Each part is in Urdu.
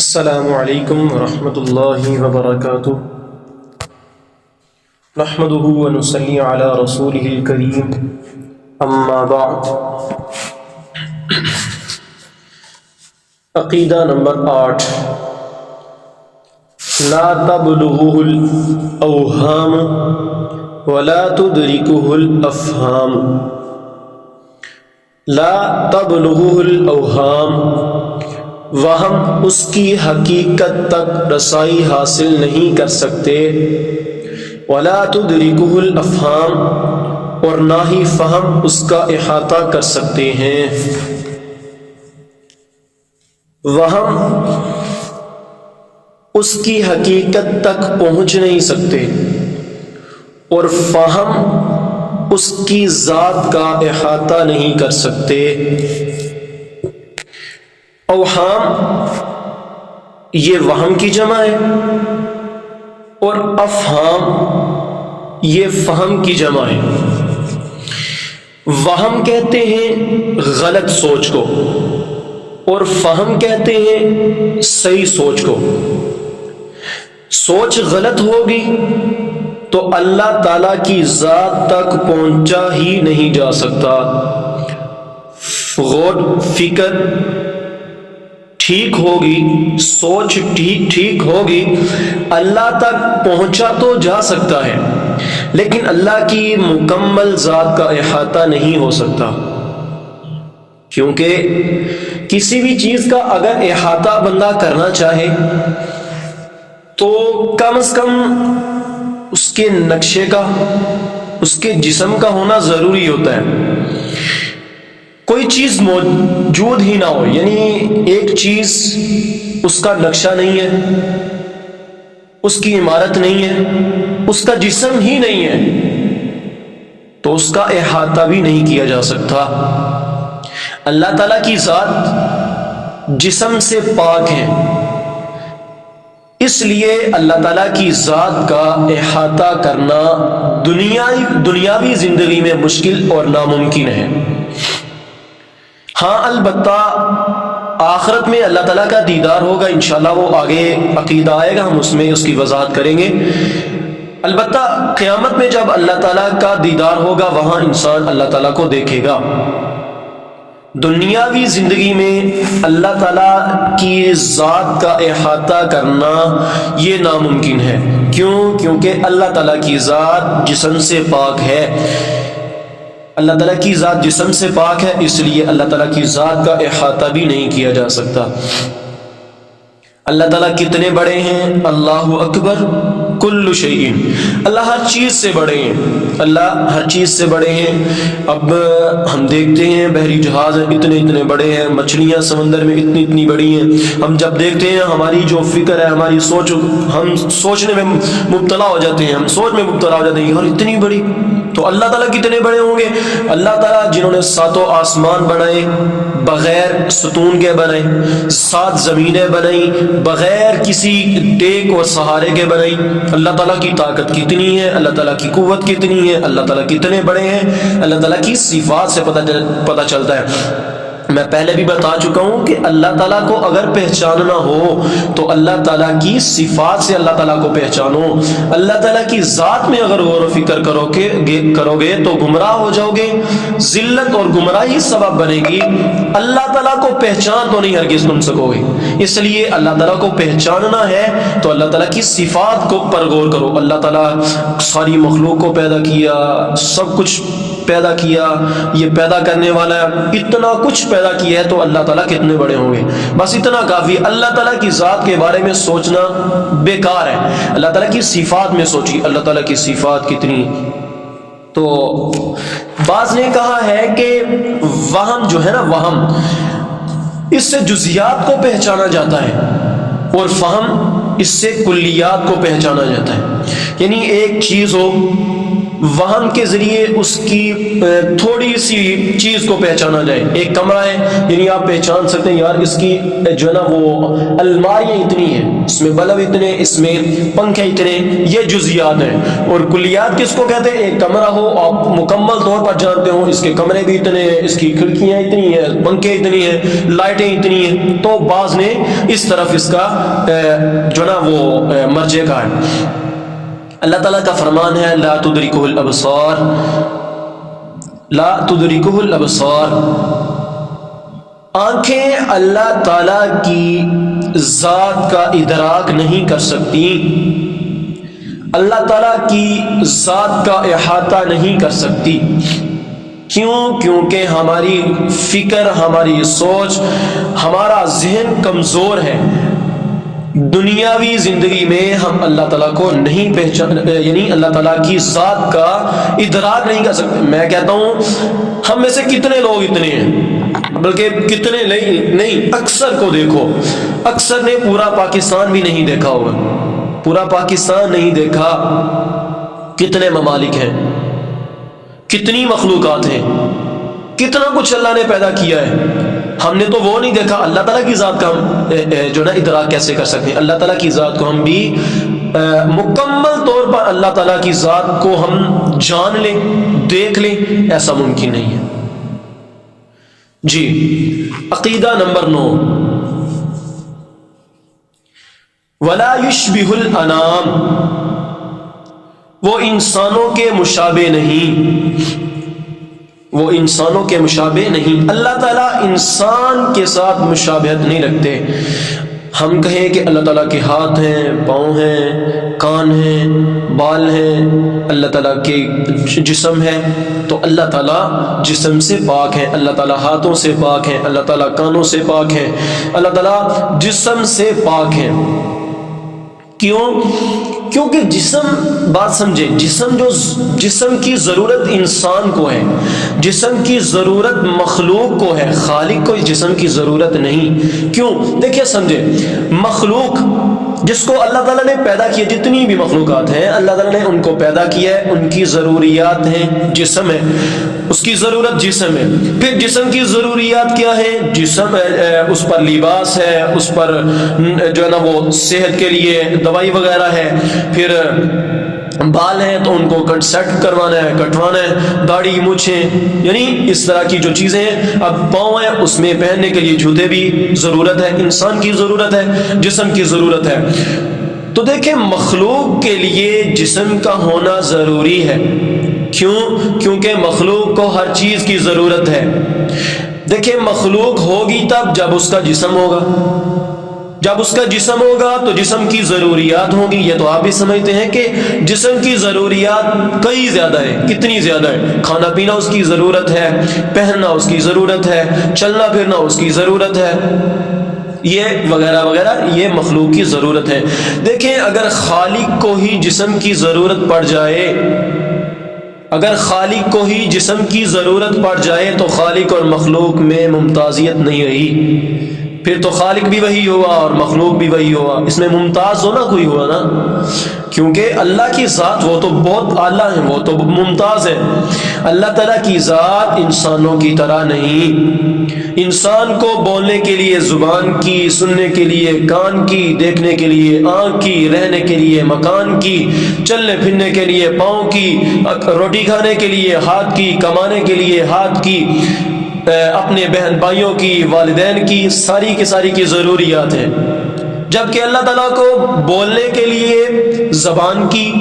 السلام علیکم ورحمۃ اللہ وبرکاتہ نحمده ونصلی علی رسولہ الکریم اما بعد عقیدہ نمبر 8 لا تبلغه الاوہام ولا تدرکه الافہام لا تبلغه الاوہام وہم اس کی حقیقت تک رسائی حاصل نہیں کر سکتے، ولا تدرکہ الافہام اور نہ ہی فہم اس کا احاطہ کر سکتے ہیں۔ وہم اس کی حقیقت تک پہنچ نہیں سکتے اور فہم اس کی ذات کا احاطہ نہیں کر سکتے۔ اوہام یہ وہم کی جمع ہے اور افہام یہ فہم کی جمع ہے۔ وہم کہتے ہیں غلط سوچ کو اور فہم کہتے ہیں صحیح سوچ کو۔ سوچ غلط ہوگی تو اللہ تعالیٰ کی ذات تک پہنچا ہی نہیں جا سکتا۔ غور فکر ٹھیک ہوگی، سوچ ٹھیک ہوگی، اللہ تک پہنچا تو جا سکتا ہے لیکن اللہ کی مکمل ذات کا احاطہ نہیں ہو سکتا، کیونکہ کسی بھی چیز کا اگر احاطہ بندہ کرنا چاہے تو کم از کم اس کے نقشے کا، اس کے جسم کا ہونا ضروری ہوتا ہے۔ کوئی چیز موجود ہی نہ ہو، یعنی ایک چیز اس کا نقشہ نہیں ہے، اس کی عمارت نہیں ہے، اس کا جسم ہی نہیں ہے تو اس کا احاطہ بھی نہیں کیا جا سکتا۔ اللہ تعالیٰ کی ذات جسم سے پاک ہے، اس لیے اللہ تعالیٰ کی ذات کا احاطہ کرنا دنیاوی زندگی میں مشکل اور ناممکن ہے۔ ہاں البتہ آخرت میں اللہ تعالیٰ کا دیدار ہوگا، انشاءاللہ وہ آگے عقیدہ آئے گا، ہم اس میں اس کی وضاحت کریں گے۔ البتہ قیامت میں جب اللہ تعالیٰ کا دیدار ہوگا وہاں انسان اللہ تعالیٰ کو دیکھے گا۔ دنیاوی زندگی میں اللہ تعالیٰ کی ذات کا احاطہ کرنا یہ ناممکن ہے۔ کیونکہ اللہ تعالیٰ کی ذات جسم سے پاک ہے، اللہ تعالیٰ کی ذات جسم سے پاک ہے، اس لیے اللہ تعالیٰ کی ذات کا احاطہ بھی نہیں کیا جا سکتا۔ اللہ تعالیٰ کتنے بڑے ہیں؟ اللہ اکبر کل شیء، اللہ ہر چیز سے بڑے ہیں، اللہ ہر چیز سے بڑے ہیں۔ اب ہم دیکھتے ہیں بحری جہاز اتنے بڑے ہیں، مچھلیاں سمندر میں اتنی بڑی ہیں، ہم جب دیکھتے ہیں ہماری جو فکر ہے، ہماری سوچ، ہم سوچنے میں مبتلا ہو جاتے ہیں، ہم سوچ میں مبتلا ہو جاتے ہیں اور اتنی بڑی، تو اللہ تعالیٰ کتنے بڑے ہوں گے؟ اللہ تعالیٰ جنہوں نے ساتوں آسمان بنائے بغیر ستون کے بنائے، 7 زمینیں بنائی بغیر کسی ٹیک اور سہارے کے بنائی، اللہ تعالیٰ کی طاقت کتنی ہے، اللہ تعالیٰ کی قوت کتنی ہے، اللہ تعالیٰ کتنے بڑے ہیں، اللہ تعالیٰ کی صفات سے پتہ چلتا ہے۔ میں پہلے بھی بتا چکا ہوں کہ اللہ تعالیٰ کو اگر پہچاننا ہو تو اللہ تعالیٰ کی صفات سے اللہ تعالیٰ کو پہچانو۔ اللہ تعالیٰ کی ذات میں اگر غور و فکر کرو گے تو گمراہ ہو جاؤ گے، ذلت اور گمراہی سبب بنے گی، اللہ تعالیٰ کو پہچان تو نہیں ہرگز تم سکو گے۔ اس لیے اللہ تعالیٰ کو پہچاننا ہے تو اللہ تعالیٰ کی صفات کو پر غور کرو۔ اللہ تعالیٰ ساری مخلوق کو پیدا کیا، سب کچھ پیدا کیا، یہ پیدا کرنے والا ہے، اتنا کچھ پیدا کیا ہے تو اللہ تعالیٰ کتنے بڑے ہوں گے، بس اتنا کافی۔ اللہ تعالیٰ کی ذات کے بارے میں سوچنا بیکار ہے، اللہ تعالیٰ کی صفات میں سوچی، اللہ تعالیٰ کی صفات کتنی۔ تو بعض نے کہا ہے کہ وہم جو ہے نا، وہم اس سے جزیات کو پہچانا جاتا ہے اور فہم اس سے کلیات کو پہچانا جاتا ہے۔ یعنی ایک چیز ہو وہم کے ذریعے اس کی تھوڑی سی چیز کو پہچانا جائے. ایک کمرہ ہے, یعنی آپ پہچان سکتے ہیں یار اس کی جو ہے نا وہ الماریاں اتنی ہیں, اس میں بلب اتنے, اس میں پنکھے اتنے, یہ جزیات ہیں. اور کلیات کس کو کہتے ہیں؟ ایک کمرہ ہو آپ مکمل طور پر جانتے ہو اس کے کمرے بھی اتنے ہیں, اس کی کھڑکیاں اتنی ہیں, پنکھے اتنی ہیں, لائٹیں اتنی ہیں. تو بعض نے اس طرف اس کا جو نا وہ مرجع کا ہے. اللہ تعالیٰ کا فرمان ہے لا تدرکہ الابصار, لا تدرکہ الابصار, آنکھیں اللہ تعالیٰ کی ذات کا ادراک نہیں کر سکتی, اللہ تعالیٰ کی ذات کا احاطہ نہیں کر سکتی. کیوں؟ کیونکہ ہماری فکر, ہماری سوچ, ہمارا ذہن کمزور ہے. دنیاوی زندگی میں ہم اللہ تعالیٰ کو نہیں پہچان, یعنی اللہ تعالیٰ کی ذات کا ادراک نہیں کر سکتے. میں کہتا ہوں ہم میں سے کتنے لوگ اتنے ہیں, بلکہ کتنے نہیں, اکثر کو دیکھو, اکثر نے پورا پاکستان بھی نہیں دیکھا ہوگا, پورا پاکستان نہیں دیکھا. کتنے ممالک ہیں, کتنی مخلوقات ہیں, کتنا کچھ اللہ نے پیدا کیا ہے. ہم نے تو وہ نہیں دیکھا, اللہ تعالیٰ کی ذات کا ہم جو نا ادراک کیسے کر سکتے ہیں؟ اللہ تعالیٰ کی ذات کو ہم بھی مکمل طور پر اللہ تعالیٰ کی ذات کو ہم جان لیں, دیکھ لیں, ایسا ممکن نہیں ہے. جی, عقیدہ نمبر 9, ولا یشبہ الانام, وہ انسانوں کے مشابہ نہیں, وہ انسانوں کے مشابہ نہیں. اللہ تعالیٰ انسان کے ساتھ مشابہت نہیں رکھتے. ہم کہیں کہ اللہ تعالیٰ کے ہاتھ ہیں, پاؤں ہیں, کان ہیں, بال ہیں, اللہ تعالیٰ کے جسم ہے, تو اللہ تعالیٰ جسم سے پاک ہے, اللہ تعالیٰ ہاتھوں سے پاک ہے, اللہ تعالیٰ کانوں سے پاک ہے, اللہ تعالیٰ جسم سے پاک ہے. کیوں؟ کیونکہ جسم, بات سمجھے, جسم کی ضرورت انسان کو ہے, جسم کی ضرورت مخلوق کو ہے, خالق کو جسم کی ضرورت نہیں. کیوں؟ دیکھیے سمجھے, مخلوق جس کو اللہ تعالیٰ نے پیدا کیا, جتنی بھی مخلوقات ہیں اللہ تعالیٰ نے ان کو پیدا کیا ہے, ان کی ضروریات ہیں, جسم ہے, اس کی ضرورت جسم ہے. پھر جسم کی ضروریات کیا ہے؟ جسم اس پر لباس ہے, اس پر جو ہے نا وہ صحت کے لیے دوائی وغیرہ ہے. پھر بال ہیں تو ان کو سیٹ کروانا ہے, کٹوانا ہے, داڑھی, مونچھیں, یعنی اس طرح کی جو چیزیں ہیں. اب پاؤں ہیں, اس میں پہننے کے لیے جوتے بھی ضرورت ہے, انسان کی ضرورت ہے, جسم کی ضرورت ہے. تو دیکھیں مخلوق کے لیے جسم کا ہونا ضروری ہے. کیوں؟ کیونکہ مخلوق کو ہر چیز کی ضرورت ہے. دیکھیں مخلوق ہوگی تب جب اس کا جسم ہوگا, جب اس کا جسم ہوگا تو جسم کی ضروریات ہوں گی. یہ تو آپ بھی سمجھتے ہیں کہ جسم کی ضروریات کئی زیادہ ہیں. کتنی زیادہ ہے؟ کھانا پینا اس کی ضرورت ہے, پہننا اس کی ضرورت ہے, چلنا پھرنا اس کی ضرورت ہے, یہ وغیرہ وغیرہ, یہ مخلوق کی ضرورت ہے. دیکھیں اگر خالق کو ہی جسم کی ضرورت پڑ جائے, اگر خالق کو ہی جسم کی ضرورت پڑ جائے تو خالق اور مخلوق میں ممتازیت نہیں رہی. پھر تو خالق بھی وہی ہوا اور مخلوق بھی وہی ہوا, اس میں ممتاز ہونا کوئی ہوا نا. کیونکہ اللہ کی ذات وہ تو بہت اعلیٰ ہے, وہ تو ممتاز ہے. اللہ تعالیٰ کی ذات انسانوں کی طرح نہیں. انسان کو بولنے کے لیے زبان کی, سننے کے لیے کان کی, دیکھنے کے لیے آنکھ کی, رہنے کے لیے مکان کی, چلنے پھرنے کے لیے پاؤں کی, روٹی کھانے کے لیے ہاتھ کی, کمانے کے لیے ہاتھ کی, اپنے بہن بھائیوں کی, والدین کی, ساری کی ساری کی ضروریات ہیں. جبکہ اللہ تعالیٰ کو بولنے کے لیے زبان کی,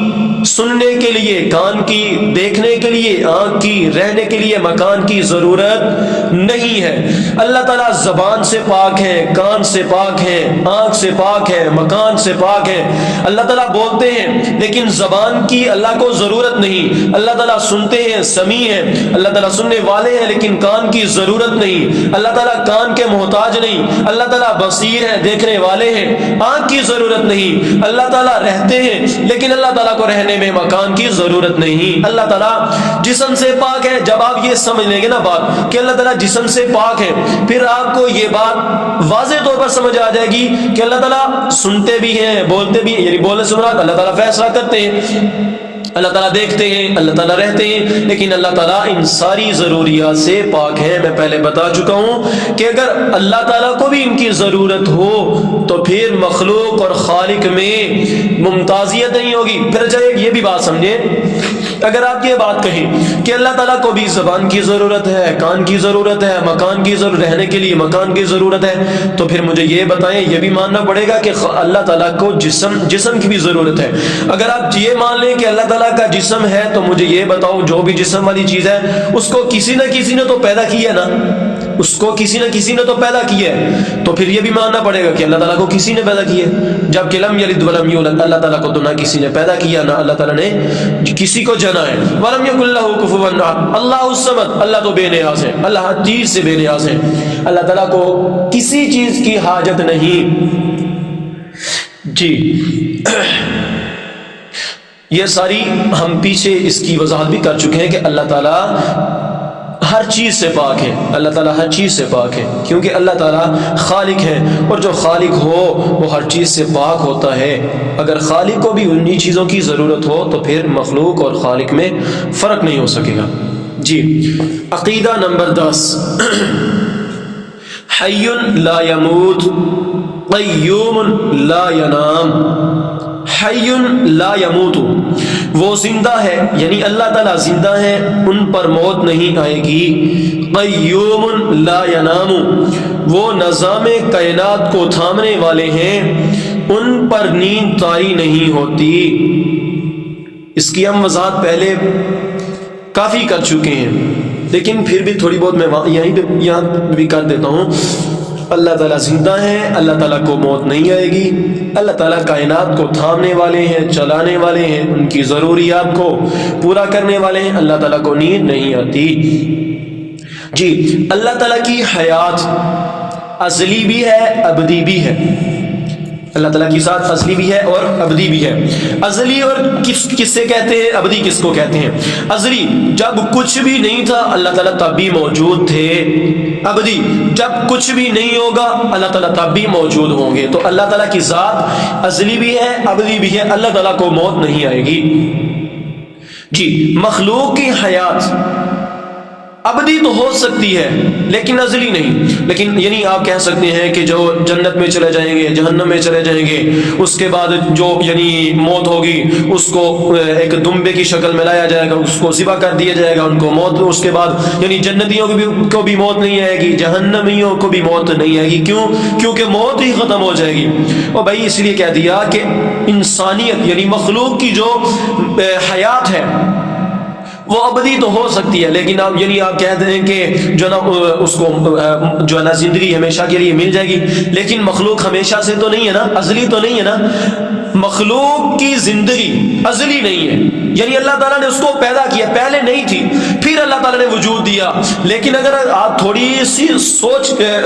سننے کے لیے کان کی, دیکھنے کے لیے آنکھ کی, رہنے کے لیے مکان کی ضرورت نہیں ہے. اللہ تعالیٰ زبان سے پاک ہے, کان سے پاک ہے, آنکھ سے پاک ہے, مکان سے پاک ہے. اللہ تعالیٰ بولتے ہیں لیکن زبان کی اللہ کو ضرورت نہیں. اللہ تعالیٰ سنتے ہیں, سمیع ہیں, اللہ تعالیٰ سننے والے ہیں لیکن کان کی ضرورت نہیں. اللہ تعالیٰ کان کے محتاج نہیں. اللہ تعالیٰ بصیر ہے, دیکھنے والے ہیں, آنکھ کی ضرورت نہیں. اللہ تعالیٰ رہتے ہیں لیکن اللہ تعالیٰ کو رہنے میں مکان کی ضرورت نہیں. اللہ تعالیٰ جسم سے پاک ہے. جب آپ یہ سمجھ لیں گے نا بات کہ اللہ تعالیٰ جسم سے پاک ہے, پھر آپ کو یہ بات واضح طور پر سمجھ آ جائے گی کہ اللہ تعالیٰ سنتے بھی ہیں, بولتے بھی ہیں, یعنی بولنے سے مراد اللہ تعالیٰ فیصلہ کرتے ہیں. اللہ تعالیٰ دیکھتے ہیں، اللہ تعالیٰ رہتے ہیں، لیکن اللہ تعالیٰ ان ساری ضروریات سے پاک ہیں۔ میں پہلے بتا چکا ہوں کہ اگر اللہ تعالیٰ کو بھی ان کی ضرورت ہو تو پھر مخلوق اور خالق میں ممتازیت نہیں ہوگی۔ پھر چاہیے یہ بھی بات سمجھیں، اگر آپ یہ بات کہیں کہ اللہ تعالیٰ کو بھی زبان کی ضرورت ہے، کان کی ضرورت ہے، مکان کی ضرورت، رہنے کے لیے مکان کی ضرورت ہے، تو پھر مجھے یہ بتائیں، یہ بھی ماننا پڑے گا کہ اللہ تعالیٰ کو جسم کی بھی ضرورت ہے۔ اگر آپ یہ مان لیں کہ اللہ تعالیٰ کا جسم ہے تو مجھے یہ بتاؤ جو بھی جسم والی چیز ہے اس کو کسی نہ کسی نے تو پیدا کیا نا، اس کو کسی نہ کسی نے تو پیدا کیا ہے، تو پھر یہ بھی ماننا پڑے گا کہ اللہ تعالیٰ کو کسی نے پیدا کیا ہے، جبکہ لم یلد ولم یولد، اللہ تعالیٰ کو تو نہ کسی نے پیدا کیا نہ اللہ تعالیٰ نے کسی کو جنا ہے۔ ولم یکن لہ کفوا احد، اللہ الصمد، اللہ تو بے نیاز ہے، اللہ ہر چیز سے بے نیاز ہے، اللہ تعالیٰ کو کسی چیز کی حاجت نہیں۔ جی یہ ساری ہم پیچھے اس کی وضاحت بھی کر چکے ہیں کہ اللہ تعالیٰ ہر چیز سے پاک ہے، اللہ تعالیٰ ہر چیز سے پاک ہے، کیونکہ اللہ تعالیٰ خالق ہے، اور جو خالق ہو وہ ہر چیز سے پاک ہوتا ہے۔ اگر خالق کو بھی انہی چیزوں کی ضرورت ہو تو پھر مخلوق اور خالق میں فرق نہیں ہو سکے گا۔ جی عقیدہ نمبر 10، حی لا یموت قیوم لا ینام۔ حی لا یموت، وہ زندہ ہے، یعنی اللہ تعالیٰ زندہ ہے، ان پر موت نہیں آئے گی۔ قیوم لا ینام، وہ نظام کائنات کو تھامنے والے ہیں، ان پر نیند طاری نہیں ہوتی۔ اس کی ہم وضاحت پہلے کافی کر چکے ہیں، لیکن پھر بھی تھوڑی بہت میں یہاں بھی کر دیتا ہوں۔ اللہ تعالیٰ زندہ ہیں، اللہ تعالیٰ کو موت نہیں آئے گی، اللہ تعالیٰ کائنات کو تھامنے والے ہیں، چلانے والے ہیں، ان کی ضروریات کو پورا کرنے والے ہیں، اللہ تعالیٰ کو نیند نہیں آتی۔ جی اللہ تعالیٰ کی حیات ازلی بھی ہے، ابدی بھی ہے۔ اللہ تعالیٰ کی ذات ازلی بھی ہے اور ابدی بھی ہے۔ ازلی اور کس سے کہتے ہیں، ابدی کس کو کہتے ہیں؟ ازلی جب کچھ بھی نہیں تھا اللہ تعالیٰ تب بھی موجود تھے، ابدی جب کچھ بھی نہیں ہوگا اللہ تعالیٰ تب بھی موجود ہوں گے۔ تو اللہ تعالیٰ کی ذات ازلی بھی ہے، ابدی بھی ہے، اللہ تعالیٰ کو موت نہیں آئے گی۔ جی مخلوق کی حیات ابدی تو ہو سکتی ہے لیکن ازلی نہیں، لیکن یعنی آپ کہہ سکتے ہیں کہ جو جنت میں چلے جائیں گے، جہنم میں چلے جائیں گے، اس کے بعد جو یعنی موت ہوگی اس کو ایک دمبے کی شکل میں لایا جائے گا، اس کو ذبح کر دیا جائے گا، ان کو موت، اس کے بعد یعنی جنتیوں کو بھی موت نہیں آئے گی، جہنمیوں کو بھی موت نہیں آئے گی۔ کیوں؟ کیونکہ موت ہی ختم ہو جائے گی۔ اور بھائی اس لیے کہہ دیا کہ انسانیت یعنی مخلوق کی جو حیات ہے وہ ابدی تو ہو سکتی ہے، لیکن آپ یعنی آپ کہتے ہیں کہ جو نا اس کو جو ہے نا زندگی ہمیشہ کے لیے مل جائے گی، لیکن مخلوق ہمیشہ سے تو نہیں ہے نا، ازلی تو نہیں ہے نا۔ مخلوق کی زندگی ازلی نہیں ہے، یعنی اللہ تعالیٰ نے اس کو پیدا کیا، پہلے نہیں تھی، پھر اللہ تعالیٰ نے وجود دیا۔ لیکن اگر آپ تھوڑی سی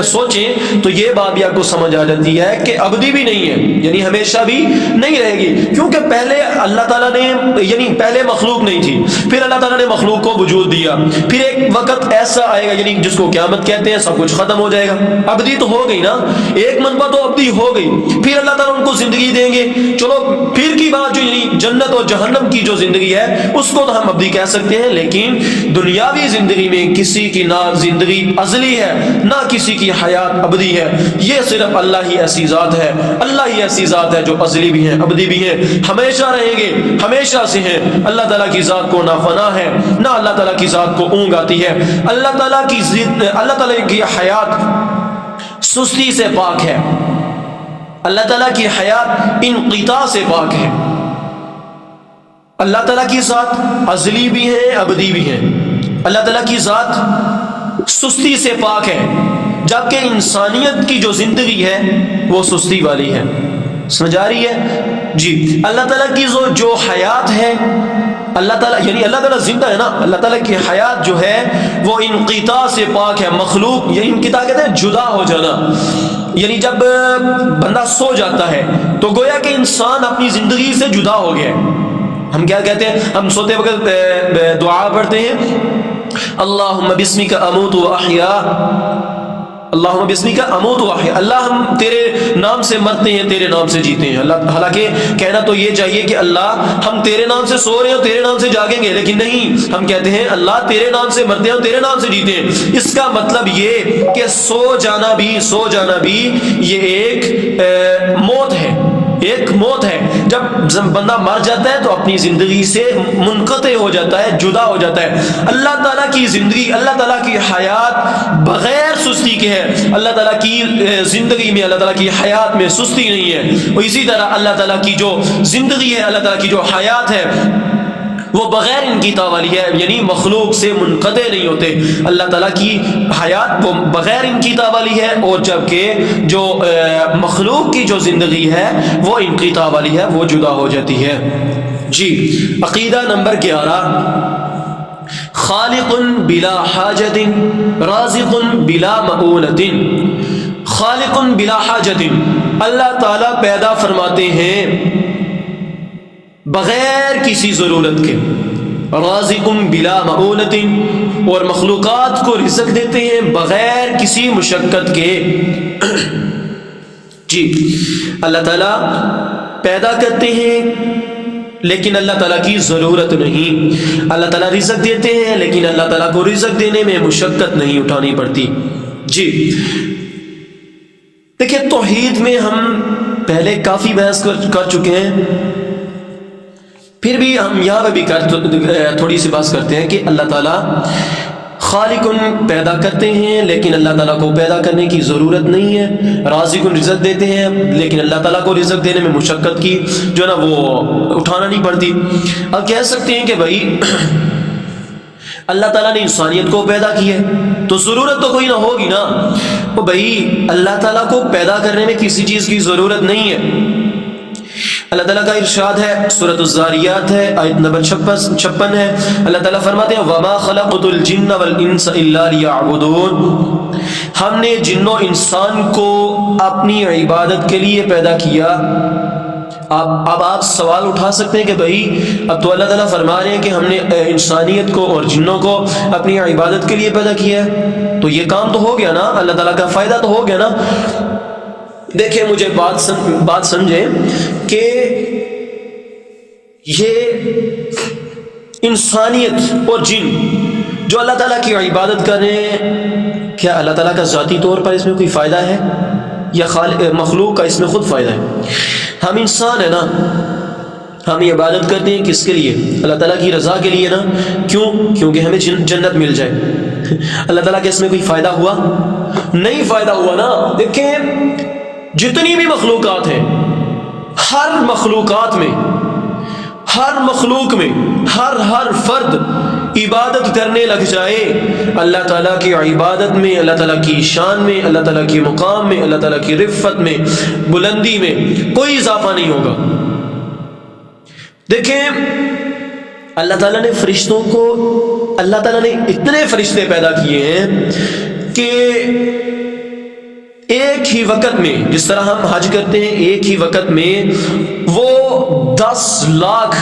سوچیں تو یہ بات بھی آپ کو سمجھ آ جاتی ہے کہ ابدی بھی نہیں ہے، یعنی ہمیشہ بھی نہیں رہے گی، کیونکہ پہلے اللہ تعالیٰ نے یعنی پہلے مخلوق نہیں تھی، پھر اللہ تعالیٰ نے مخلوق کو وجود دیا، پھر ایک وقت ایسا آئے گا یعنی جس کو قیامت کہتے ہیں، سب کچھ ختم ہو جائے گا۔ ابدی تو ہو گئی نا، ایک مرتبہ تو ابدی ہو گئی، پھر اللہ تعالیٰ ان کو زندگی دیں گے۔ چلو پھر کی بات جو یعنی جنت اور جہنم کی جو زندگی ہے اس کو تو ہم ابدی کہہ سکتے ہیں، لیکن دنیاوی زندگی میں کسی کی نہ زندگی ازلی ہے نہ کسی کی حیات ابدی ہے، یہ صرف اللہ ہی ایسی ذات ہے، اللہ ہی ایسی ذات ہے جو ازلی بھی ہے، ابدی بھی ہے، ہمیشہ رہیں گے، ہمیشہ سے ہیں۔ اللہ تعالیٰ کی ذات کو نہ فنا ہے نہ اللہ تعالیٰ کی ذات کو اونگ آتی ہے۔ اللہ تعالیٰ کی حیات سستی سے پاک ہے، اللہ تعالیٰ کی حیات انقطاع سے پاک ہے۔ اللہ تعالیٰ کی ذات ازلی بھی ہے، ابدی بھی ہے۔ اللہ تعالیٰ کی ذات سستی سے پاک ہے، جبکہ انسانیت کی جو زندگی ہے وہ سستی والی ہے۔ سمجھ آ رہی ہے؟ جی اللہ تعالیٰ کی جو حیات ہے، اللہ تعالیٰ یعنی اللہ تعالیٰ زندہ ہے نا، اللہ تعالیٰ کی حیات جو ہے وہ انقطاع سے پاک ہے۔ مخلوق یہ انقطاع کہتے ہیں جدا ہو جانا، یعنی جب بندہ سو جاتا ہے تو گویا کہ انسان اپنی زندگی سے جدا ہو گیا۔ ہم کیا کہتے ہیں؟ ہم سوتے وقت دعا پڑھتے ہیں، اللہم بسمک اموت و احیا، اللہم بسمک اموت واحیا، اللہ ہم تیرے نام سے مرتے ہیں، تیرے نام سے جیتے ہیں۔ اللہ حالانکہ کہنا تو یہ چاہیے کہ اللہ ہم تیرے نام سے سو رہے ہیں اور تیرے نام سے جاگیں گے، لیکن نہیں، ہم کہتے ہیں اللہ تیرے نام سے مرتے ہیں اور تیرے نام سے جیتے ہیں۔ اس کا مطلب یہ کہ سو جانا بھی یہ ایک موت ہے، ایک موت ہے۔ جب بندہ مر جاتا ہے تو اپنی زندگی سے منقطع ہو جاتا ہے، جدا ہو جاتا ہے۔ اللہ تعالیٰ کی زندگی، اللہ تعالیٰ کی حیات بغیر سستی کے ہے۔ اللہ تعالیٰ کی زندگی میں، اللہ تعالیٰ کی حیات میں سستی نہیں ہے، اور اسی طرح اللہ تعالیٰ کی جو زندگی ہے، اللہ تعالیٰ کی جو حیات ہے وہ بغیر انقطاع والی ہے، یعنی مخلوق سے منقطع نہیں ہوتے۔ اللہ تعالیٰ کی حیات وہ بغیر انقطاع والی ہے، اور جبکہ جو مخلوق کی جو زندگی ہے وہ انقطاع والی ہے، وہ جدا ہو جاتی ہے۔ جی، عقیدہ نمبر 11، خالق بلا حاجت رازق بلا مؤونۃ۔ خالق بلا حاجت، اللہ تعالیٰ پیدا فرماتے ہیں بغیر کسی ضرورت کے، رازق بلا مؤونۃ، اور مخلوقات کو رزق دیتے ہیں بغیر کسی مشقت کے۔ جی، اللہ تعالیٰ پیدا کرتے ہیں لیکن اللہ تعالیٰ کی ضرورت نہیں، اللہ تعالیٰ رزق دیتے ہیں لیکن اللہ تعالیٰ کو رزق دینے میں مشقت نہیں اٹھانی پڑتی۔ جی دیکھیں، توحید میں ہم پہلے کافی بحث کر چکے ہیں، پھر بھی ہم یہاں پہ بھی تھوڑی سی بات کرتے ہیں کہ اللہ تعالیٰ خالق پیدا کرتے ہیں لیکن اللہ تعالیٰ کو پیدا کرنے کی ضرورت نہیں ہے، رازق رزق دیتے ہیں لیکن اللہ تعالیٰ کو رزق دینے میں مشقت کی جو نا وہ اٹھانا نہیں پڑتی۔ اب کہہ سکتے ہیں کہ بھائی اللہ تعالیٰ نے انسانیت کو پیدا کی ہے تو ضرورت تو کوئی نہ ہوگی نا، تو بھائی اللہ تعالیٰ کو پیدا کرنے میں کسی چیز کی ضرورت نہیں ہے۔ اللہ تعالیٰ کا ارشاد ہے، سورۃ الذاریات ہے، آیت نمبر 56 ہے، اللہ تعالیٰ فرماتے ہیں وَمَا خَلَقْتُ الْجِنَّ وَالْإِنسَ إِلَّا لِيَعْبُدُونَ۔ ہم نے جن و انسان کو اپنی عبادت کے لیے پیدا کیا۔ اب آپ سوال اٹھا سکتے ہیں کہ بھائی اب تو اللہ تعالیٰ فرما رہے ہیں کہ ہم نے انسانیت کو اور جنوں کو اپنی عبادت کے لیے پیدا کیا ہے، تو یہ کام تو ہو گیا نا، اللہ تعالیٰ کا فائدہ تو ہو گیا نا۔ دیکھیں، مجھے بات سمجھیں کہ یہ انسانیت اور جن جو اللہ تعالیٰ کی عبادت کریں، کیا اللہ تعالیٰ کا ذاتی طور پر اس میں کوئی فائدہ ہے یا مخلوق کا اس میں خود فائدہ ہے؟ ہم انسان ہیں نا، ہم عبادت کرتے ہیں کس کے لیے؟ اللہ تعالیٰ کی رضا کے لیے نا۔ کیوں؟ کیونکہ ہمیں جنت مل جائے۔ اللہ تعالیٰ کے اس میں کوئی فائدہ ہوا؟ نہیں فائدہ ہوا نا۔ دیکھیں، جتنی بھی مخلوقات ہیں، ہر مخلوق میں ہر فرد عبادت کرنے لگ جائے، اللہ تعالیٰ کی عبادت میں، اللہ تعالیٰ کی شان میں، اللہ تعالیٰ کے مقام میں، اللہ تعالیٰ کی رفت میں، بلندی میں کوئی اضافہ نہیں ہوگا۔ دیکھیں، اللہ تعالیٰ نے فرشتوں کو، اللہ تعالیٰ نے اتنے فرشتے پیدا کیے ہیں کہ ایک ہی وقت میں، جس طرح ہم حج کرتے ہیں، ایک ہی وقت میں وہ 10 لاکھ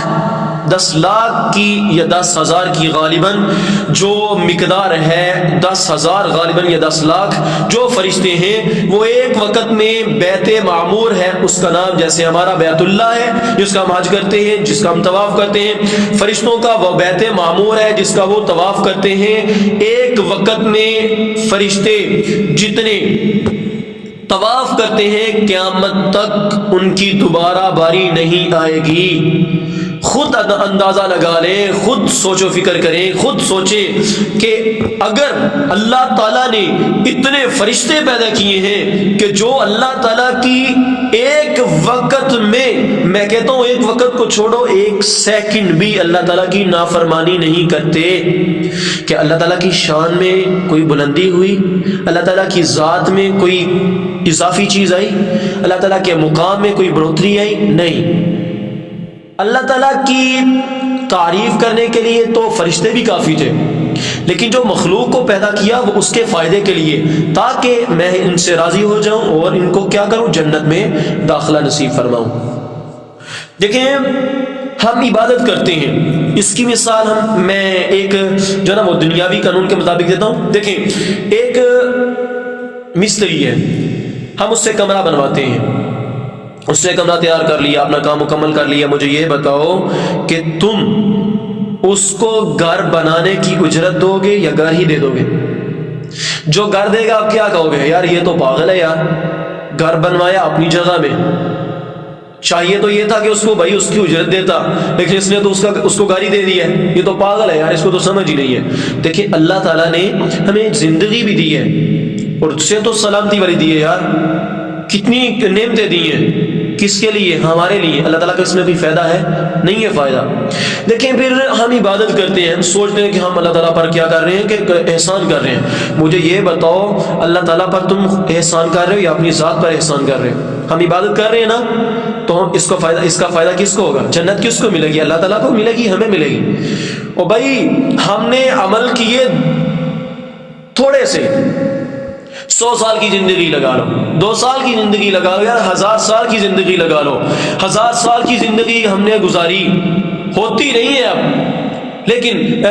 کی یا 10,000 کی غالباً جو مقدار ہے، 10,000 غالباً یا 10 لاکھ جو فرشتے ہیں، وہ ایک وقت میں بیت معمور ہے، اس کا نام جیسے ہمارا بیت اللہ ہے جس کا ہم حج کرتے ہیں، جس کا ہم طواف کرتے ہیں، فرشتوں کا وہ بیت معمور ہے جس کا وہ طواف کرتے ہیں۔ ایک وقت میں فرشتے جتنے طواف کرتے ہیں، قیامت تک ان کی دوبارہ باری نہیں آئے گی۔ خود اندازہ لگا لیں، خود سوچ و فکر کریں، خود سوچیں کہ اگر اللہ تعالیٰ نے اتنے فرشتے پیدا کیے ہیں کہ جو اللہ تعالیٰ کی ایک وقت میں کہتا ہوں ایک وقت کو چھوڑو، ایک سیکنڈ بھی اللہ تعالیٰ کی نافرمانی نہیں کرتے، کہ اللہ تعالیٰ کی شان میں کوئی بلندی ہوئی، اللہ تعالیٰ کی ذات میں کوئی اضافی چیز آئی، اللہ تعالیٰ کے مقام میں کوئی بڑھوتری آئی؟ نہیں۔ اللہ تعالیٰ کی تعریف کرنے کے لیے تو فرشتے بھی کافی تھے، لیکن جو مخلوق کو پیدا کیا وہ اس کے فائدے کے لیے، تاکہ میں ان سے راضی ہو جاؤں اور ان کو کیا کروں، جنت میں داخلہ نصیب فرماؤں۔ دیکھیں، ہم عبادت کرتے ہیں، اس کی مثال میں ایک جو نا وہ دنیاوی قانون کے مطابق دیتا ہوں۔ دیکھیں، ایک مستری ہے، ہم اس سے کمرہ بنواتے ہیں، اس نے کمرہ تیار کر لیا، اپنا کام مکمل کر لیا، مجھے یہ بتاؤ کہ تم اس کو گھر بنانے کی اجرت دو گے یا گھر ہی دے دو گے؟ جو گھر دے گا آپ کیا کہو گے؟ یار یہ تو پاگل ہے یار، گھر بنوایا اپنی جگہ میں، چاہیے تو یہ تھا کہ اس کو بھائی اس کی اجرت دیتا، لیکن اس نے تو اس کو گالی دے دی ہے، یہ تو پاگل ہے یار، اس کو تو سمجھ ہی نہیں ہے۔ دیکھیں اللہ تعالیٰ نے ہمیں زندگی بھی دی ہے، اور اس سے تو سلامتی والی دی ہے یار، کتنی نعمتیں دی ہیں، کس کے لیے؟ ہمارے لیے۔ اللہ تعالیٰ کا اس میں بھی فائدہ ہے؟ نہیں ہے فائدہ۔ دیکھیں پھر ہم عبادت کرتے ہیں، ہم سوچتے ہیں کہ ہم اللہ تعالیٰ پر کیا کر رہے ہیں، کہ احسان کر رہے ہیں۔ مجھے یہ بتاؤ اللہ تعالیٰ پر تم احسان کر رہے ہو یا اپنی ذات پر احسان کر رہے ہو؟ ہم عبادت کر رہے ہیں نا، تو ہم اس کا فائدہ کس کو ہوگا؟ جنت کس کو ملے گی؟ اللہ تعالیٰ کو ملے گی، ہمیں ملے گی۔ اور بھائی ہم نے عمل کیے تھوڑے سے، 100 سال کی زندگی لگا لو، 2 سال کی زندگی لگا لو، یار 1000 سال کی زندگی لگا لو، 1000 سال کی زندگی ہم نے گزاری، ہوتی نہیں ہے اب۔ لیکن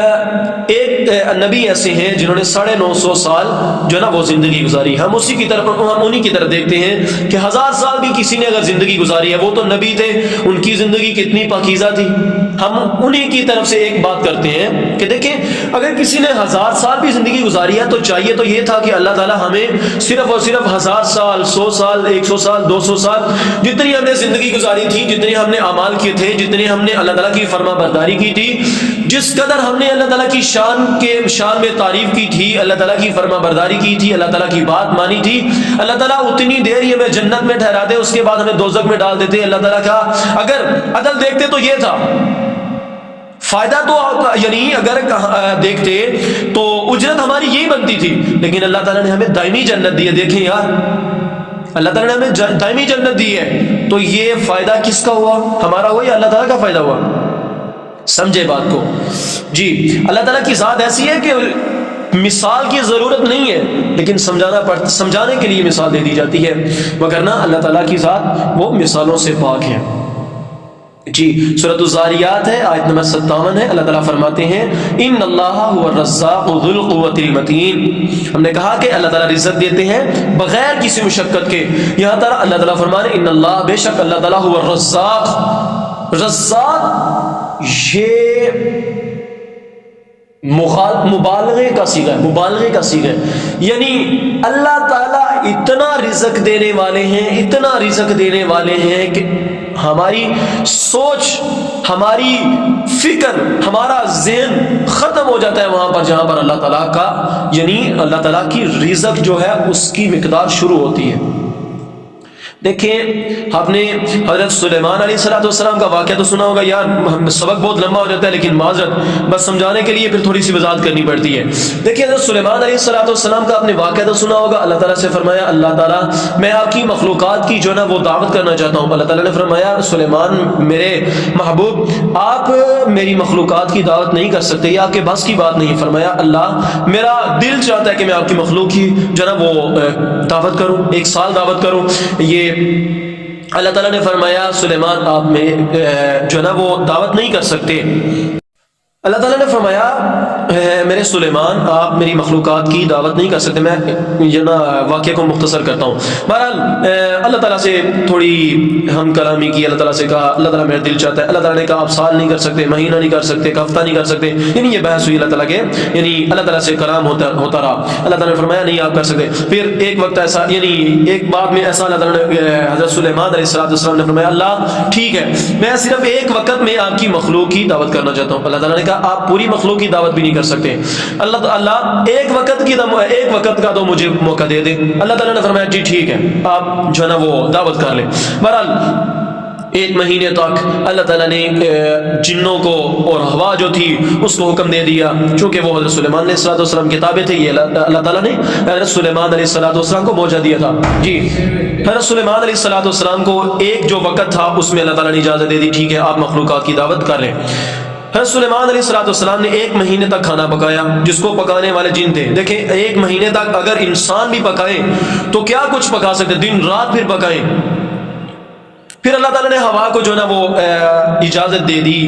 ایک نبی ایسے ہیں جنہوں نے 950 سال جو ہے نا وہ زندگی گزاری، ہم انہی کی طرف دیکھتے ہیں کہ 1000 سال بھی کسی نے اگر زندگی گزاری ہے، وہ تو نبی تھے، ان کی زندگی کتنی پاکیزہ تھی۔ ہم انہی کی طرف سے ایک بات کرتے ہیں کہ دیکھیں اگر کسی نے 1000 سال بھی زندگی گزاری ہے تو چاہیے تو یہ تھا کہ اللہ تعالیٰ ہمیں صرف اور صرف 1000 سال، 100 سال، 100 سال، 200 سال، جتنی ہم نے زندگی گزاری تھی، جتنے ہم نے اعمال کیے تھے، جتنے ہم نے اللہ تعالیٰ کی فرما برداری کی تھی، جس قدر ہم نے اللہ تعالیٰ کی شان میں تعریف کی تھی، اللہ تعالیٰ کی فرما برداری کی تھی، اللہ تعالیٰ کی بات مانی تھی، اللہ تعالیٰ اتنی دیر ہی ہمیں جنت میں ٹھہراتے، اس کے بعد ہمیں دوزخ میں ڈال دیتے۔ اللہ تعالیٰ کا اگر عدل دیکھتے تو یہ تھا، فائدہ تو یعنی اگر دیکھتے تو اجرت ہماری یہی بنتی تھی، لیکن اللہ تعالیٰ نے ہمیں دائمی جنت دی ہے۔ دیکھیں یار اللہ تعالیٰ نے ہمیں دائمی جنت دی ہے، تو یہ فائدہ کس کا ہوا؟ ہمارا ہوا یا اللہ تعالیٰ کا فائدہ ہوا؟ سمجھے بات کو؟ جی اللہ تعالیٰ کی ذات ایسی ہے کہ مثال کی ضرورت نہیں ہے، لیکن سمجھانے کے لیے مثال دے دی جاتی ہے، وگرنہ اللہ تعالیٰ کی ذات وہ مثالوں سے پاک ہے۔ جی سورۃ الذاریات ہے، آیت نمبر 57 ہے، اللہ تعالیٰ فرماتے ہیں ان اللہ هو الرزاق ذو القوۃ المتین۔ ہم نے کہا کہ اللہ تعالیٰ رزق دیتے ہیں بغیر کسی مشقت کے، یہاں تک اللہ تعالیٰ فرمانے ان اللہ، بے شک اللہ تعالیٰ هو الرزاق۔ رزاق یہ مبالغے کا صیغہ ہے، مبالغے کا صیغہ ہے، یعنی اللہ تعالیٰ اتنا رزق دینے والے ہیں، اتنا رزق دینے والے ہیں کہ ہماری سوچ، ہماری فکر، ہمارا ذہن ختم ہو جاتا ہے وہاں پر جہاں پر اللہ تعالیٰ کا یعنی اللہ تعالیٰ کی رزق جو ہے اس کی مقدار شروع ہوتی ہے۔ دیکھیں آپ نے حضرت سلیمان علیہ السلام کا واقعہ تو سنا ہوگا، یار سبق بہت لمبا ہو جاتا ہے لیکن معذرت بس سمجھانے کے لیے پھر تھوڑی سی وضاحت کرنی پڑتی ہے۔ دیکھیں حضرت سلیمان علیہ السلام کا آپ نے واقعہ تو سنا ہوگا، اللہ تعالیٰ سے فرمایا اللہ تعالیٰ میں آپ کی مخلوقات کی جو ہے نا وہ دعوت کرنا چاہتا ہوں۔ اللہ تعالیٰ نے فرمایا سلیمان میرے محبوب آپ میری مخلوقات کی دعوت نہیں کر سکتے، یہ آپ کے بس کی بات نہیں۔ فرمایا اللہ میرا دل چاہتا ہے کہ میں آپ کی مخلوق کی جو ہے نا وہ دعوت کروں، 1 سال دعوت کروں۔ یہ اللہ تعالیٰ نے فرمایا سلیمان آپ میں جو ہے نا وہ دعوت نہیں کر سکتے۔ اللہ تعالیٰ نے فرمایا میرے سلیمان آپ میری مخلوقات کی دعوت نہیں کر سکتے۔ میں جو نا واقعہ کو مختصر کرتا ہوں۔ بہرحال اللہ تعالیٰ سے تھوڑی ہم کلامی کی، اللہ تعالیٰ سے کہا اللہ تعالیٰ میرا دل چاہتا ہے، اللہ تعالیٰ نے کہا آپ سال نہیں کر سکتے، مہینہ نہیں کر سکتے، ہفتہ نہیں کر سکتے، یعنی یہ بحث ہوئی اللہ تعالیٰ کے، یعنی اللہ تعالیٰ سے کلام ہوتا رہا۔ اللہ تعالیٰ نے فرمایا نہیں آپ کر سکتے۔ پھر ایک وقت ایسا یعنی ایک بات میں ایسا اللہ تعالیٰ نے حضرت سلیمان علیہ السلام نے فرمایا اللہ ٹھیک ہے میں صرف ایک وقت میں آپ کی مخلوق کی دعوت کرنا چاہتا ہوں۔ اللہ تعالیٰ نے کہا آپ پوری مخلوق کی دعوت بھی نہیں کر سکتے، اللہ ایک وقت کا تو مجھے موقع دے دے۔ اللہ تعالیٰ نے فرمایا جی ٹھیک ہے آپ جو ہے نا وہ دعوت کر لیں۔ بہرحال 1 مہینے تک اللہ تعالیٰ نے جنوں کو اور ہوا جو تھی اس کو حکم دے دیا، چونکہ وہ حضرت سلیمان علیہ السلام کی کتابیں تھے، یہ اللہ تعالیٰ نے حضرت سلیمان علیہ السلام کو موجہ دیا تھا۔ جی حضرت سلیمان علیہ السلام کو ایک جو وقت تھا اس میں اللہ تعالیٰ نے اجازت دے دی ٹھیک ہے آپ مخلوقات کی دعوت کر لیں۔ حضرت سلیمان علیہ السلام نے 1 مہینے تک کھانا پکایا، جس کو پکانے والے جن تھے۔ دیکھیں 1 مہینے تک اگر انسان بھی پکائیں تو کیا کچھ پکا سکتے، دن رات پھر پکائیں۔ پھر اللہ تعالیٰ نے ہوا کو جو نا وہ اجازت دے دی،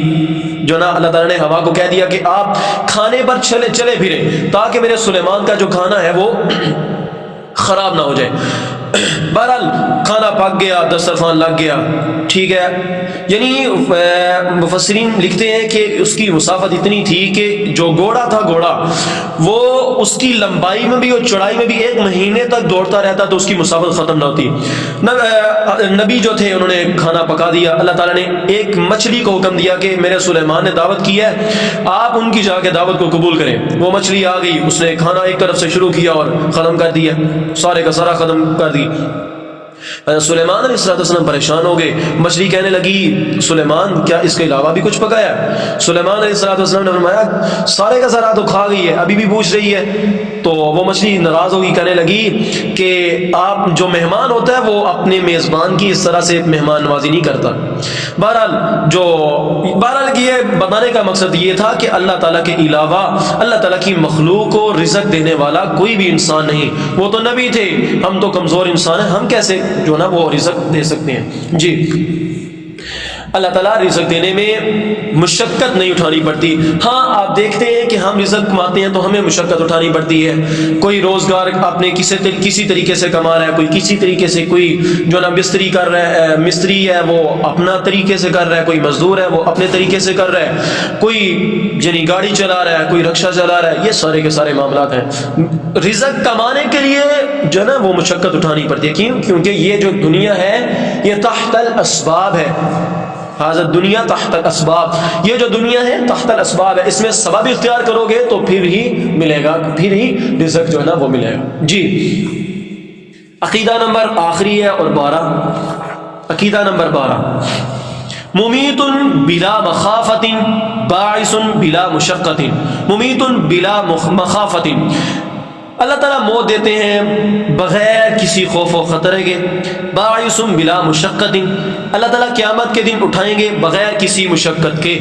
جو نا اللہ تعالیٰ نے ہوا کو کہہ دیا کہ آپ کھانے پر چلے پھریں، تاکہ میرے سلیمان کا جو کھانا ہے وہ خراب نہ ہو جائے۔ بہرحال کھانا پک گیا، دسترخوان لگ گیا، ٹھیک ہے، یعنی مفسرین لکھتے ہیں کہ اس کی مسافت اتنی تھی کہ جو گھوڑا تھا، گھوڑا وہ اس کی لمبائی میں بھی اور چوڑائی میں بھی 1 مہینے تک دوڑتا رہتا تو اس کی مسافت ختم نہ ہوتی۔ نبی جو تھے انہوں نے کھانا پکا دیا، اللہ تعالیٰ نے ایک مچھلی کو حکم دیا کہ میرے سلیمان نے دعوت کی ہے، آپ ان کی جا کے دعوت کو قبول کریں۔ وہ مچھلی آ گئی، اس نے کھانا ایک طرف سے شروع کیا اور ختم کر دیا، سارے کا سارا ختم کر دی۔ سلیمان علیہ السلام پریشان ہو گئے، مچھلی کہنے لگی سلیمان کیا اس کے علاوہ بھی کچھ پکایا؟ سلیمان علیہ السلام نے فرمایا سارے کا سارا تو کھا گئی ہے، ابھی بھی پوچھ رہی ہے۔ تو وہ مچھلی ناراض ہوگی، کہنے لگی کہ آپ جو مہمان ہوتا ہے وہ اپنے میزبان کی اس طرح سے مہمان نوازی نہیں کرتا۔ بہرحال یہ بتانے کا مقصد یہ تھا کہ اللہ تعالیٰ کے علاوہ اللہ تعالیٰ کی مخلوق کو رزق دینے والا کوئی بھی انسان نہیں۔ وہ تو نبی تھے، ہم تو کمزور انسان ہیں، ہم کیسے جو نا وہ رزق دے سکتے ہیں؟ جی، اللہ تعالیٰ رزق دینے میں مشقت نہیں اٹھانی پڑتی۔ ہاں آپ دیکھتے ہیں کہ ہم رزق کماتے ہیں تو ہمیں مشقت اٹھانی پڑتی ہے، کوئی روزگار اپنے کسی طریقے سے کما رہا ہے، کوئی کسی طریقے سے، کوئی جو نا مستری کر رہا ہے، مستری ہے وہ اپنا طریقے سے کر رہا ہے، کوئی مزدور ہے وہ اپنے طریقے سے کر رہا ہے، کوئی یعنی گاڑی چلا رہا ہے، کوئی رکشہ چلا رہا ہے، یہ سارے کے سارے معاملات ہیں۔ رزق کمانے کے لیے جو نا وہ مشقت اٹھانی پڑتی ہے، کیوں؟ کیونکہ یہ جو دنیا ہے یہ تحت الاسباب ہے، حاضر دنیا تحت الاسباب، یہ جو دنیا ہے تحت الاسباب ہے، اس میں سبب اختیار کرو گے تو پھر ہی ملے گا، پھر ہی رزق جو ہے نا وہ ملے گا۔ جی، عقیدہ نمبر آخری ہے اور 12، عقیدہ نمبر 12، ممیت بلا مخافت باعث بلا مشقت، ممیت بلا مخافت، اللہ تعالیٰ موت دیتے ہیں بغیر کسی خوف و خطرے کے، باعث بلا مشقت، اللہ تعالیٰ قیامت کے دن اٹھائیں گے بغیر کسی مشقت کے۔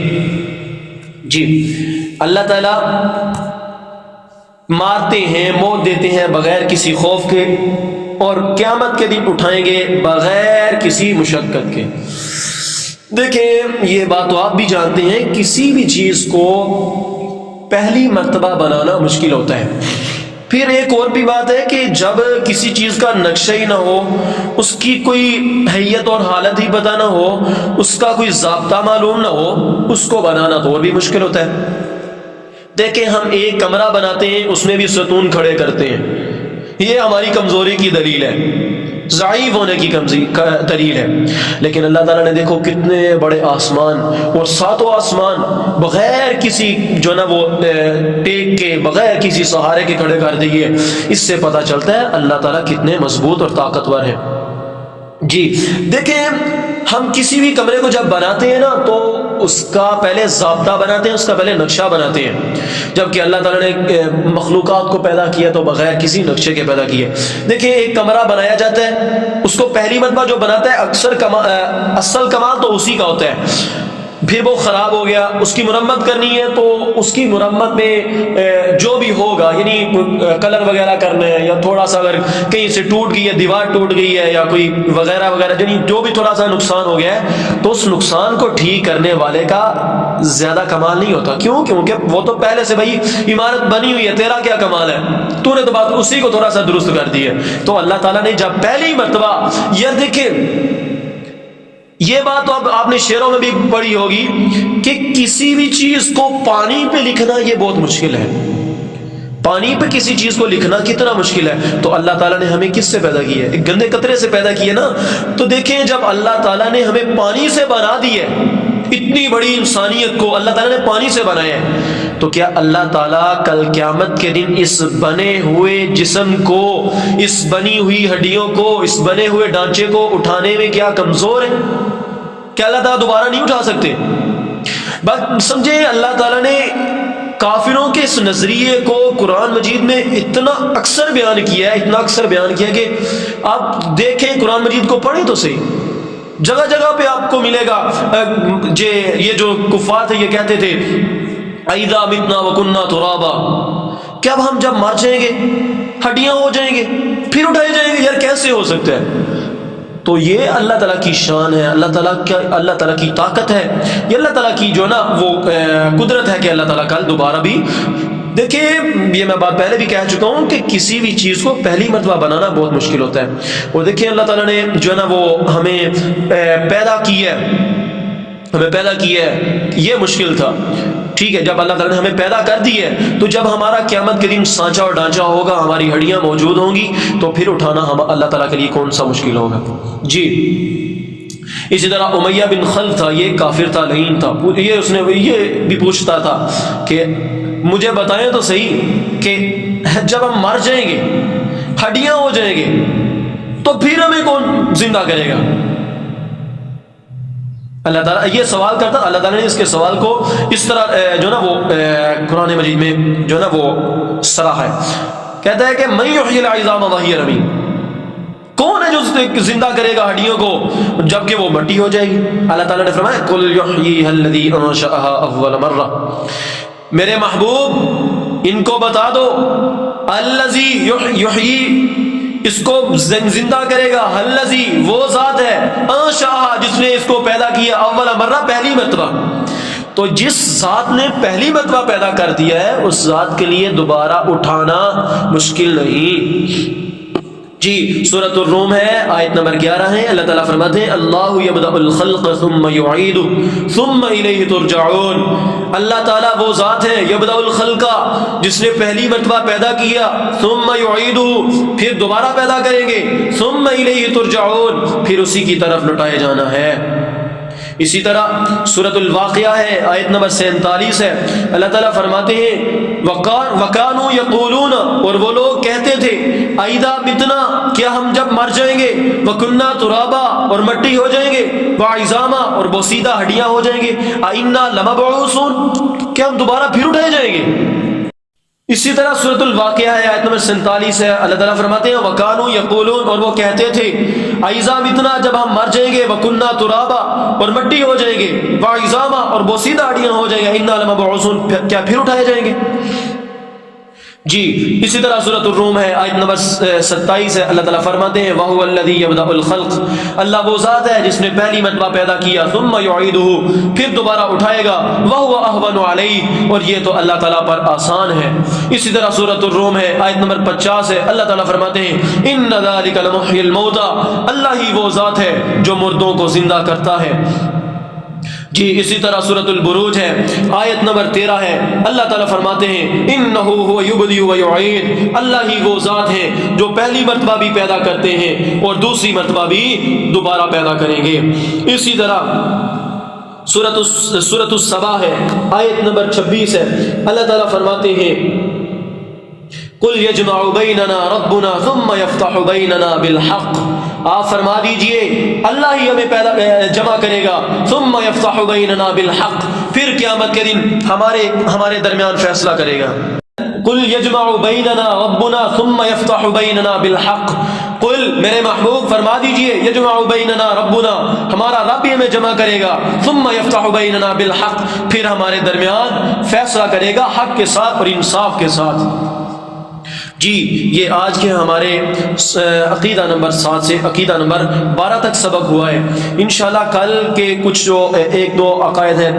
جی، اللہ تعالیٰ مارتے ہیں، موت دیتے ہیں بغیر کسی خوف کے، اور قیامت کے دن اٹھائیں گے بغیر کسی مشقت کے۔ دیکھیں یہ بات تو آپ بھی جانتے ہیں، کسی بھی چیز کو پہلی مرتبہ بنانا مشکل ہوتا ہے۔ پھر ایک اور بھی بات ہے کہ جب کسی چیز کا نقشہ ہی نہ ہو، اس کی کوئی حیت اور حالت ہی پتہ نہ ہو، اس کا کوئی ضابطہ معلوم نہ ہو، اس کو بنانا تو اور بھی مشکل ہوتا ہے۔ دیکھیں ہم ایک کمرہ بناتے ہیں، اس میں بھی ستون کھڑے کرتے ہیں، یہ ہماری کمزوری کی دلیل ہے، ضعیف ہونے کی دلیل ہے، لیکن اللہ تعالیٰ نے دیکھو کتنے بڑے آسمان، اور 7 آسمان بغیر کسی جو نا وہ ٹیک کے، بغیر کسی سہارے کے کھڑے کر دیے۔ اس سے پتہ چلتا ہے اللہ تعالیٰ کتنے مضبوط اور طاقتور ہیں۔ جی دیکھیں ہم کسی بھی کمرے کو جب بناتے ہیں نا تو اس کا پہلے ضابطہ بناتے ہیں، اس کا پہلے نقشہ بناتے ہیں، جبکہ اللہ تعالیٰ نے مخلوقات کو پیدا کیا تو بغیر کسی نقشے کے پیدا کیے۔ دیکھیں ایک کمرہ بنایا جاتا ہے، اس کو پہلی مرتبہ جو بناتا ہے اصل کمال تو اسی کا ہوتا ہے، پھر وہ خراب ہو گیا، اس کی مرمت کرنی ہے تو اس کی مرمت میں جو بھی ہوگا، یعنی کلر وغیرہ کرنا ہے، یا تھوڑا سا اگر کہیں سے ٹوٹ گئی ہے، دیوار ٹوٹ گئی ہے، یا کوئی وغیرہ وغیرہ، یعنی جو بھی تھوڑا سا نقصان ہو گیا ہے تو اس نقصان کو ٹھیک کرنے والے کا زیادہ کمال نہیں ہوتا۔ کیوں؟ کیونکہ وہ تو پہلے سے بھائی عمارت بنی ہوئی ہے، تیرا کیا کمال ہے، تو نے تو بات اسی کو تھوڑا سا درست کر دی ہے۔ تو اللہ تعالیٰ نے جب پہلی مرتبہ یہ دیکھیں، یہ بات تو اب آپ نے شعروں میں بھی پڑھی ہوگی کہ کسی بھی چیز کو پانی پہ لکھنا یہ بہت مشکل ہے، پانی پہ کسی چیز کو لکھنا کتنا مشکل ہے، تو اللہ تعالیٰ نے ہمیں کس سے پیدا کیا ہے؟ ایک گندے قطرے سے پیدا کیا نا۔ تو دیکھیں جب اللہ تعالیٰ نے ہمیں پانی سے بنا دی ہے، اتنی بڑی انسانیت کو اللہ تعالیٰ نے پانی سے بنایا ہے، تو کیا اللہ تعالیٰ کل قیامت کے دن اس بنے ہوئے جسم کو، اس بنی ہوئی ہڈیوں کو، اس بنے ہوئے ڈھانچے کو اٹھانے میں کیا کمزور ہے؟ کیا اللہ تعالیٰ دوبارہ نہیں اٹھا سکتے؟ بس سمجھیں اللہ تعالیٰ نے کافروں کے اس نظریے کو قرآن مجید میں اتنا اکثر بیان کیا ہے، اتنا اکثر بیان کیا کہ آپ دیکھیں قرآن مجید کو پڑھیں تو صحیح، جگہ جگہ پہ آپ کو ملے گا۔ یہ جو کفار تھے یہ کہتے تھے اَإِذَا مِتْنَا وَكُنَّا تُرَابًا، کہ اب ہم جب مر جائیں گے، ہڈیاں ہو جائیں گے، پھر اٹھائے جائیں گے، یار کیسے ہو سکتا ہے؟ تو یہ اللہ تعالیٰ کی شان ہے، اللہ تعالیٰ کی طاقت ہے، یہ اللہ تعالیٰ کی جو نا وہ قدرت ہے کہ اللہ تعالیٰ کل دوبارہ بھی دیکھیے یہ میں بات پہلے بھی کہہ چکا ہوں کہ کسی بھی چیز کو پہلی مرتبہ بنانا بہت مشکل ہوتا ہے. اور دیکھیں اللہ تعالیٰ نے جو ہے نا وہ ہمیں پیدا کیا ہے یہ مشکل تھا. ٹھیک ہے, جب اللہ تعالیٰ نے ہمیں پیدا کر دی ہے تو جب ہمارا قیامت کے دن سانچہ اور ڈھانچہ ہوگا, ہماری ہڈیاں موجود ہوں گی, تو پھر اٹھانا اللہ تعالیٰ کے لیے کون سا مشکل ہوگا. جی اسی طرح امیہ بن خلف تھا, یہ کافر تھا, لعین تھا. یہ بھی پوچھتا تھا کہ مجھے بتائیں تو صحیح کہ جب ہم مر جائیں گے, ہڈیاں ہو جائیں گے, تو پھر ہمیں کون زندہ کرے گا. اللہ تعالیٰ یہ سوال کرتا. اللہ تعالیٰ نے اس کے سوال کو اس طرح جو نا وہ قرآن مجید میں جو نا وہ صراحہ ہے, کہتا ہے کہ من یحیی العظام وہی رمیم, کون ہے جو زندہ کرے گا ہڈیوں کو جبکہ وہ مٹی ہو جائے گی. اللہ تعالیٰ نے فرمایا قل یحییھا الذی انشأھا اول مرہ, میرے محبوب ان کو بتا دو الذی یحیی, اس کو زندہ کرے گا, الذی وہ ذات ہے, انشأھا جس نے اس کو پیدا کیا, اول مرہ پہلی مرتبہ. تو جس ذات نے پہلی مرتبہ پیدا کر دیا ہے اس ذات کے لیے دوبارہ اٹھانا مشکل نہیں. جی سورۃ الروم ہے, آیت نمبر 11 ہے. اللہ تعالیٰ فرماتے ہیں اللہ یبدأ الخلق ثم یعیدہ ثم الیہ ترجعون. اللہ تعالیٰ وہ ذات ہے یبدأ الخلق جس نے پہلی مرتبہ پیدا کیا, ثم یعیدہ پھر دوبارہ پیدا کریں گے, ثم الیہ ترجعون پھر اسی کی طرف لوٹائے جانا ہے. اسی طرح سورۃ الواقعہ ہے, آیت نمبر 47 ہے. اللہ تعالیٰ فرماتے ہیں وَكَانُوا يَقُولُونَ, اور وہ لوگ کہتے تھے, اَإِذَا مِتْنَا, کیا ہم جب مر جائیں گے, وَكُنَّا تُرَابًا, اور مٹی ہو جائیں گے, وَعِظَامًا, اور بوسیدہ ہڈیاں ہو جائیں گے, أَإِنَّا لَمَبْعُوثُونَ, کیا ہم دوبارہ پھر اٹھائے جائیں گے. اسی طرح سورۃ الواقعہ ہے, آیت نمبر 47 ہے. اللہ تعالیٰ فرماتے ہیں وَكَانُوا يَقُولُونَ, اور وہ کہتے تھے اَإِذَا مِتْنَا, جب ہم مر جائیں گے, وَكُنَّا تُرَابًا, اور مٹی ہو جائیں گے, وَعِظَامًا, اور بوسیدہ ہڈیاں ہو جائیں گے, إِنَّا لَمَبْعُوثُونَ, کیا پھر اٹھائے جائیں گے. جی اسی طرح سورۃ الروم ہے, آیت نمبر 27 ہے. اللہ تعالیٰ فرماتے ہیں وَهُوَ الَّذِي يَبْدَأُ الْخَلْقَ, اللہ وہ ذات ہے جس نے پہلی مرتبہ پیدا کیا, ثُمَّ يُعِيدُهُ پھر دوبارہ اٹھائے گا, وَهُوَ أَهْوَنُ عَلَيْهِ, اور یہ تو اللہ تعالیٰ پر آسان ہے. اسی طرح سورۃ الروم ہے, آیت نمبر 50 ہے. اللہ تعالیٰ فرماتے ہیں إِنَّ ذَلِكَ لَمُحْيِي الْمَوْتَى, اللہ ہی وہ ذات ہے جو مردوں کو زندہ کرتا ہے. جی اسی طرح سورۃ البروج ہے, آیت نمبر 13 ہے. اللہ تعالیٰ فرماتے ہیں انہ هو یبدئ و یعید, اللہ ہی وہ ذات ہے جو پہلی مرتبہ بھی پیدا کرتے ہیں اور دوسری مرتبہ بھی دوبارہ پیدا کریں گے. اسی طرح سورۃ السبا ہے, آیت نمبر 26 ہے. اللہ تعالیٰ فرماتے ہیں قل یجمع بیننا ربنا ثم یفتح بیننا بالحق, آپ فرما دیجئے اللہ ہی ہمیں جمع کرے گا, ثم یفتح بیننا بالحق, پھر قیامت کے دن ہمارے درمیان فیصلہ کرے گا. قل یجمع بیننا ربنا ثم یفتح بیننا بالحق, قل میرے محبوب فرما دیجئے یجمع بیننا ربنا, ہمارا رب ہی ہمیں جمع کرے گا, ثم یفتح بیننا بالحق, پھر ہمارے درمیان فیصلہ کرے گا حق کے ساتھ اور انصاف کے ساتھ. جی یہ آج کے ہمارے عقیدہ نمبر 7 سے عقیدہ نمبر 12 تک سبق ہوا ہے. انشاءاللہ کل کے کچھ جو ایک دو عقائد ہیں,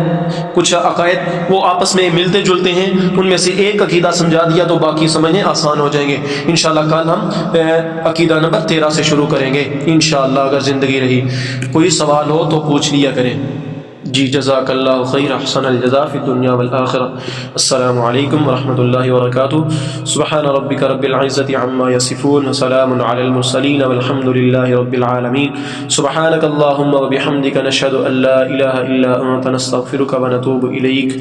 کچھ عقائد وہ آپس میں ملتے جلتے ہیں, ان میں سے ایک عقیدہ سمجھا دیا تو باقی سمجھنے آسان ہو جائیں گے. انشاءاللہ کل ہم عقیدہ نمبر 13 سے شروع کریں گے انشاءاللہ, اگر زندگی رہی. کوئی سوال ہو تو پوچھ لیا کریں. جی جزاک اللہ خیر, احسن الجزاء فی الدنیا والآخرہ. السلام علیکم ورحمۃ اللہ وبرکاتہ. سبحان ربک رب العزۃ عما یصفون وسلام علی المرسلین والحمد للہ رب العالمین. سبحانک اللہم وبحمدک نشہد ان لا الہ الا انت نستغفرک ونتوب الیک.